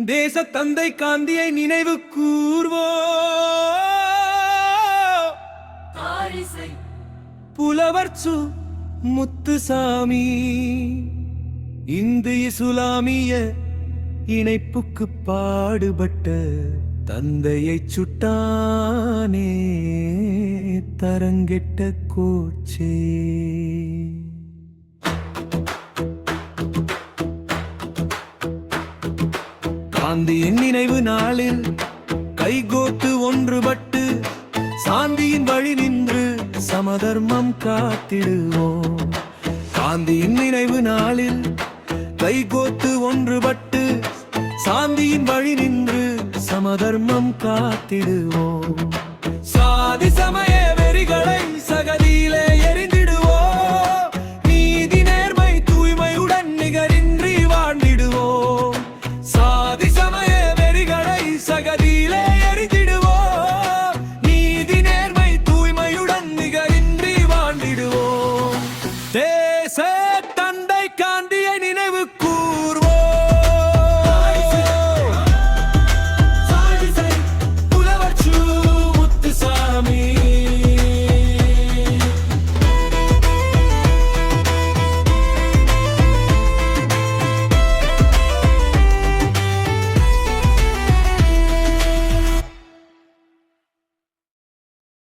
தேச தந்தை காந்தியை நினைவு கூர்வோ புலவர் முத்துசாமி இந்து இசுலாமிய இணைப்புக்கு பாடுபட்ட தந்தையை சுட்டானே தரங்கெட்ட கோச்சே. காந்தியின் நினைவு நாளில் கைகோத்து ஒன்றுபட்டு சாந்தியின் வழி நின்று சமதர்மம் காத்திடுவோம். காந்தியின் நினைவு நாளில் கைகோத்து ஒன்றுபட்டு சாந்தியின் வழி நின்று சமதர்மம் காத்திடுவோம். சாதி சமய வெறிகளை சகதியிலே எரிந்திடுவோம்.